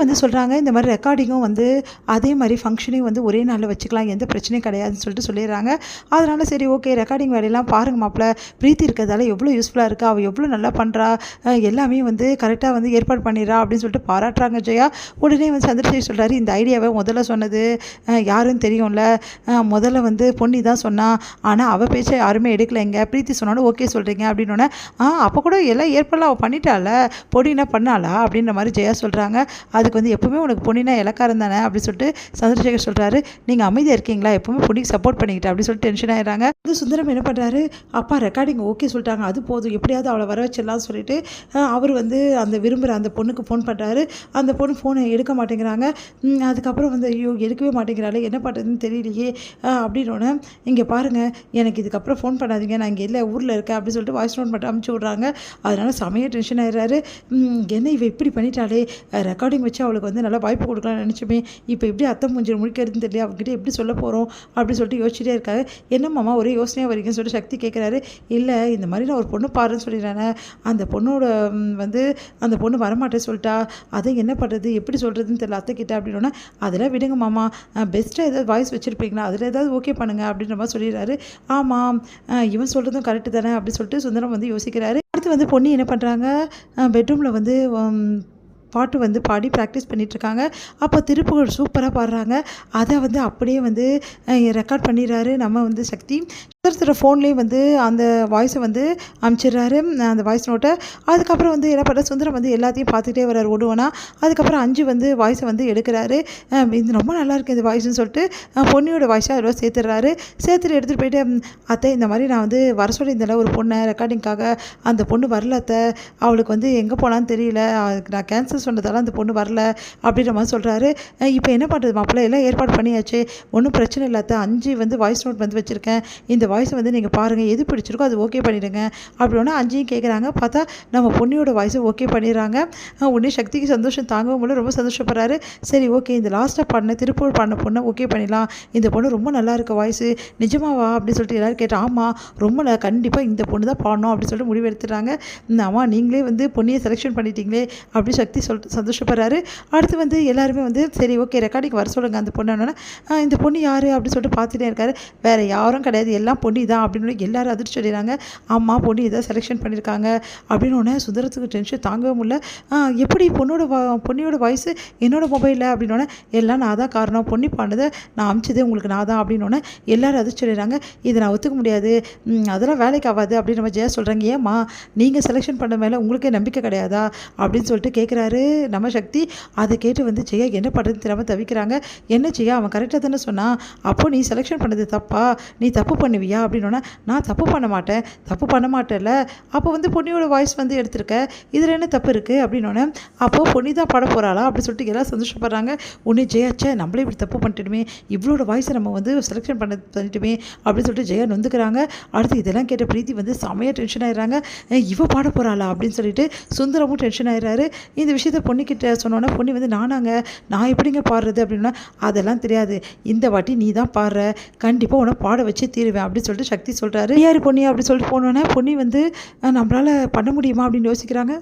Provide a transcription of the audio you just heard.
வந்து சொல்கிறாங்க, இந்த மாதிரி ரெக்கார்டிங்கும் வந்து அதே மாதிரி ஃபங்க்ஷனையும் வந்து ஒரே நாளில் வச்சுக்கலாம், எந்த பிரச்சனையும் கிடையாதுன்னு சொல்லிட்டு சொல்லிடுறாங்க. அதனால் சரி ஓகே ரெக்கார்டிங் வேலையெல்லாம் பாருங்க மாப்பிள்ள, பிரீத்தி இருக்கிறதால எவ்வளோ யூஸ்ஃபுல்லாக இருக்குது, அவள் எவ்வளோ நல்லா பண்ணுறா, எல்லாமே வந்து கரெக்டாக வந்து ஏற்பாடு பண்ணிடுறா அப்படின்னு சொல்லிட்டு பாராட்டுறாங்க ஜெயா. உடனே வந்து சந்திரசேகர் சொல்கிறாரு, இந்த ஐடியாவை முதல்ல சொன்னது யாருன்னு தெரியும்ல, முதல்ல வந்து பொன்னி தான் சொன்னா, ஆனால் அவள் பேச்சை யாருமே எடுக்கலைங்க, பிரீத்தி சொன்னாலும் ஓகே சொல்கிறீங்க அப்படின்னோடனே அப்போ கூட எல்லாம் ஏற்பாடுலாம் அவள் பண்ணிட்டால, பொன்னினா பண்ணாளா அப்படின்ற மாதிரி ஜெயா சொல்கிறாங்க. அதுக்கு வந்து எப்பவுமே உனக்கு பொன்னினா இலக்காரம் தானே அப்படின்னு சொல்லிட்டு சந்திரசேகர் சொல்கிறாரு, நீங்கள் அமைதியாக இருக்கீங்களா, எப்பவுமே பொன்னிக்கு சப்போர்ட் பண்ணிக்கிட்டேன் அப்படின்னு சொல்லிட்டு டென்ஷன் ஆயிடுறாங்க. அது சுந்தரம் என்ன பண்ணுறாரு, அப்பா ரெக்கார்டிங் ஓகே சொல்லிட்டாங்க, அது போதும், எப்படியாவது அவளை வர வச்சிடலாம்னு சொல்லிட்டு அவர் வந்து அந்த விரும்புகிற அந்த பொண்ணுக்கு ஃபோன் பண்ணுறாரு. அந்த பொண்ணு ஃபோனை எடுக்க மாட்டேங்கிறாங்க. அதுக்கப்புறம் வந்து ஐயோ எடுக்கவே மாட்டேங்கிறாளே, என்ன பண்ணுறதுன்னு தெரியலையே அப்படின்னோடனே, இங்கே பாருங்கள் எனக்கு இதுக்கப்புறம் ஃபோன் பண்ணாதீங்க, நான் இங்கே இல்லை ஊரில் இருக்கேன் அப்படின்னு சொல்லிட்டு வாய்ஸ் நோட் மட்டும் அமுச்சு விட்றாங்க. அதனால் செமையாக டென்ஷன் ஆயிடுறாரு. என்ன இவ இப்படி பண்ணிட்டாலே, ரெக்கார்டிங் வச்சு அவளுக்கு வந்து நல்லா வாய்ப்பு கொடுக்கலாம்னு நினச்சோமே, இப்போ எப்படி அத்தை மூஞ்சில் முடிக்கிறதுன்னு தெரியல, அவங்ககிட்ட எப்படி சொல்ல போகிறோம் அப்படின்னு சொல்லிட்டு யோசிச்சுட்டே இருக்காரு. என்னம்மாமா ஒரே யோசனையாக வரீங்கன்னு சொல்லிட்டு சக்தி கேட்குறாரு. இல்லை இந்த மாதிரி நான் ஒரு பொண்ணு பாருன்னு சொல்லிடுறேன், அந்த பொண்ணோட வந்து அந்த பொண்ணு வரமாட்டேன்னு சொல்லிட்டா, அதை என்ன பண்ணுறது எப்படி சொல்கிறதுன்னு தெரியல அத்தை கிட்ட அப்படின்னா, அதெல்லாம் விடுங்க மாமா, பெஸ்ட்டாக ஏதாவது வாய்ஸ் வச்சுருப்பீங்களா, அதில் ஏதாவது ஓகே பண்ணுங்க அப்படின்ற மாதிரி சொல்லிடுறாரு. ஆமாம் இவன் சொல்கிறதும் கரெக்டு தானே அப்படின்னு சொல்லிட்டு சுந்தரம் வந்து யோசிக்கிறாரு. அடுத்து வந்து பொன்னி என்ன பண்ணுறாங்க, பெட்ரூமில் வந்து பாட்டு வந்து பாடி ப்ராக்டிஸ் பண்ணிகிட்ருக்காங்க. அப்போ திருப்புகழ் சூப்பராக பாடுறாங்க. அதை வந்து அப்படியே வந்து ரெக்கார்ட் பண்ணிடுறாரு நம்ம வந்து சக்தி. ஒருத்தர் ஃபோன்லேயும் வந்து அந்த வாய்ஸை வந்து அனுப்பிச்சிடுறாரு, அந்த வாய்ஸ் நோட்டை. அதுக்கப்புறம் வந்து என்ன பண்ணுற சுந்தரம் வந்து எல்லாத்தையும் பார்த்துக்கிட்டே வர்றாரு ஒடுவனா. அதுக்கப்புறம் 5 வந்து வாய்ஸை வந்து எடுக்கிறாரு. இது ரொம்ப நல்லாயிருக்கு இந்த வாய்ஸ்ன்னு சொல்லிட்டு பொன்னியோட வாய்ஸை அதில் சேர்த்துடுறாரு. சேர்த்துட்டு எடுத்துகிட்டு போயிட்டு, அத்தை இந்த மாதிரி நான் வந்து வர சொல்லியிருந்தேன் ஒரு பொண்ணை ரெக்கார்டிங்காக, அந்த பொண்ணு வரல அத்தை, அவளுக்கு வந்து எங்கே போனான்னு தெரியல, அதுக்கு நான் கேன்சல் சொன்னதால அந்த பொண்ணு வரல அப்படின்ற மாதிரி சொல்கிறாரு. இப்போ என்ன பண்ணுறது மாப்பிள்ளை, எல்லாம் ஏற்பாடு பண்ணியாச்சு, ஒன்றும் பிரச்சனை இல்லை அத்தை, 5 வந்து வாய்ஸ் நோட் வந்து வச்சுருக்கேன், இந்த வாய்ஸை வந்து நீங்கள் பாருங்கள், எது பிடிச்சிருக்கோ அது ஓகே பண்ணிவிடுங்க அப்படின்னா 5 கேட்குறாங்க. பார்த்தா நம்ம பொன்னியோட வாய்ஸை ஓகே பண்ணிடுறாங்க. உடனே சக்திக்கு சந்தோஷம் தாங்கவும் போல ரொம்ப சந்தோஷப்படுறாரு. சரி ஓகே இந்த லாஸ்ட்டாக பாடின திருப்பூர் பாடின பொண்ணை ஓகே பண்ணிடலாம், இந்த பொண்ணு ரொம்ப நல்லா இருக்க வாய்ஸு, நிஜமாவா அப்படின்னு சொல்லிட்டு எல்லோரும் கேட்டால், ஆமாம் ரொம்ப கண்டிப்பாக இந்த பொண்ணு தான் பாடணும் அப்படின்னு சொல்லிட்டு முடிவு எடுத்துட்டாங்க. ஆமாம் நீங்களே வந்து பொன்னியை செலெக்ஷன் பண்ணிட்டீங்களே அப்படின்னு சக்தி சந்தோஷப்படுறாரு. அடுத்து வந்து எல்லாருமே வந்து சரி ஓகே ரெக்கார்டிங் வர சொல்லுங்கள் அந்த பொண்ணு. இந்த பொண்ணு யார் அப்படின்னு சொல்லிட்டு பார்த்துட்டே இருக்காரு. வேறு யாரும் கிடையாது, எல்லாம் பொன்னி தான் அப்படின்னு எல்லாரும் அதிர்ச்சி சொல்லிடுறாங்க. ஆமாம் பொன்னி இதை செலெக்ஷன் பண்ணியிருக்காங்க அப்படின்னு ஒன்று சுந்தரத்துக்கு டென்ஷன் தாங்கவே முடியல. எப்படி பொன்னியோட வாய்ஸு என்னோட மொபைலில் அப்படின்னோடனே, எல்லாம் நான் தான் காரணம், பொன்னி பாண்டதை நான் அமிச்சதே உங்களுக்கு நான் தான் அப்படின்னோடனே எல்லாரும் அதிர்ச்சி சொல்லிடுறாங்க. இதை நான் ஒத்துக்க முடியாது, அதெல்லாம் வேலைக்கு ஆகாது அப்படின்னு நம்ம ஜெயா சொல்கிறாங்க. ஏம்மா நீங்கள் செலெக்ஷன் பண்ண மேலே உங்களுக்கே நம்பிக்கை கிடையாதா அப்படின்னு சொல்லிட்டு கேட்குறாரு நம்ம சக்தி. அதை கேட்டு வந்து ஜெயா என்ன பண்ணுறதுன்னு தெரியாமல் தவிக்கிறாங்க. என்ன ஜெயா அவன் கரெக்டாக தானே சொன்னான், அப்போ நீ செலெக்ஷன் பண்ணது தப்பா, நீ தப்பு பண்ணுவியா அப்படின்னோடனே, நான் தப்பு பண்ண மாட்டேன்ல, அப்போ வந்து பொன்னியோட வாய்ஸ் வந்து எடுத்திருக்க, இதில் என்ன தப்பு இருக்குது அப்படின்னோடனே, அப்போது பொன்னி தான் பாட போகிறாளா அப்படின்னு சொல்லிட்டு எல்லாம் சந்தோஷப்படுறாங்க. உடனே ஜெயாச்சே நம்மளே இப்படி தப்பு பண்ணிட்டுமே, இவ்வளோட வாய்ஸை நம்ம வந்து செலெக்ஷன் பண்ணிட்டுமே அப்படின்னு சொல்லிட்டு ஜெயா நொந்துக்கிறாங்க. அடுத்து இதெல்லாம் கேட்ட பிரீத்தி வந்து செமையாக டென்ஷன் ஆயிடுறாங்க. இவ பாட போகிறாளா அப்படின்னு சொல்லிட்டு சுந்தரமும் டென்ஷன் ஆயிடுறாரு. இந்த விஷயத்தை பொன்னிக்கிட்ட சொன்னோன்னா பொன்னி வந்து நான் எப்படிங்க பாடுறது அப்படின்னா, அதெல்லாம் தெரியாது, இந்த வாட்டி நீ தான் பாடுற, கண்டிப்பாக உன்னை பாட வச்சு தீருவேன் அப்படின்னு சொல்லிட்டு சக்தி சொல்கிறாரு. யார் பொன்னி அப்படின்னு சொல்லிட்டு போனோன்னே பொன்னி வந்து நம்மளால் பண்ண முடியுமா அப்படின்னு யோசிக்கிறாங்க.